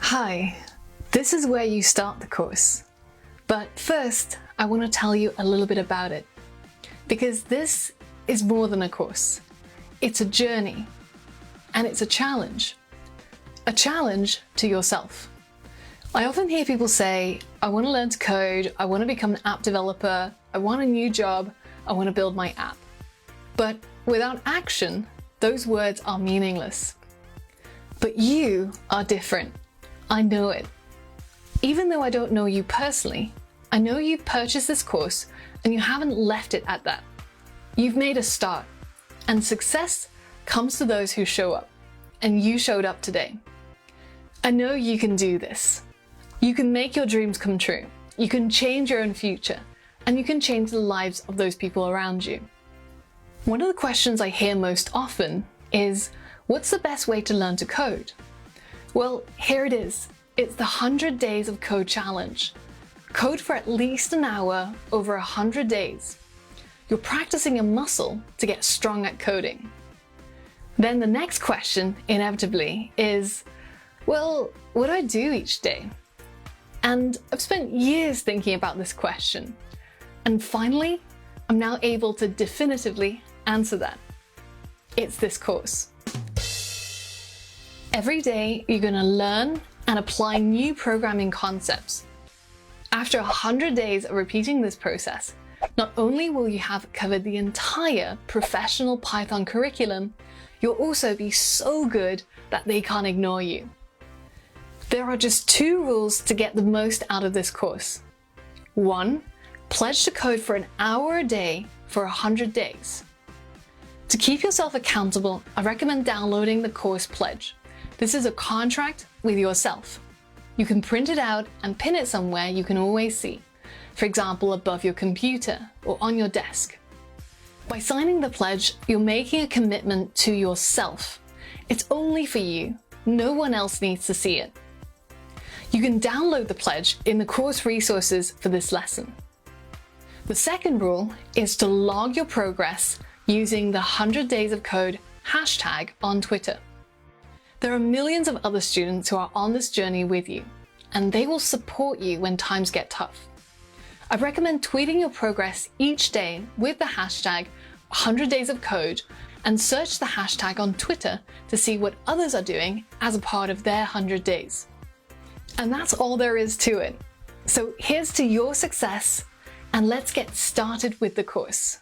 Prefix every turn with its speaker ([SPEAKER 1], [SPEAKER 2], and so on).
[SPEAKER 1] Hi, this is where you start the course. But first, I want to tell you a little bit about it. Because this is more than a course. It's a journey. And it's a challenge. A challenge to yourself. I often hear people say, I want to learn to code, I want to become an app developer, I want a new job, I want to build my app. But without action, those words are meaningless. But you are different. I know it. Even though I don't know you personally, I know you purchased this course and you haven't left it at that. You've made a start, and success comes to those who show up, and you showed up today. I know you can do this. You can make your dreams come true. You can change your own future, and you can change the lives of those people around you. One of the questions I hear most often is, what's the best way to learn to code? Well, here it is. It's the 100 Days of Code Challenge. Code for at least an hour over 100 days. You're practicing a muscle to get strong at coding. Then the next question, inevitably, is, well, what do I do each day? And I've spent years thinking about this question. And finally, I'm now able to definitively answer that. It's this course. Every day, you're going to learn and apply new programming concepts. After 100 days of repeating this process, not only will you have covered the entire professional Python curriculum, you'll also be so good that they can't ignore you. There are just 2 rules to get the most out of this course. 1. Pledge to code for an hour a day for 100 days. To keep yourself accountable, I recommend downloading the course pledge. This is a contract with yourself. You can print it out and pin it somewhere you can always see. For example, above your computer or on your desk. By signing the pledge, you're making a commitment to yourself. It's only for you. No one else needs to see it. You can download the pledge in the course resources for this lesson. The second rule is to log your progress using the 100 Days of Code hashtag on Twitter. There are millions of other students who are on this journey with you, and they will support you when times get tough. I recommend tweeting your progress each day with the hashtag 100 Days of Code and search the hashtag on Twitter to see what others are doing as a part of their 100 days. And that's all there is to it. So here's to your success, and let's get started with the course.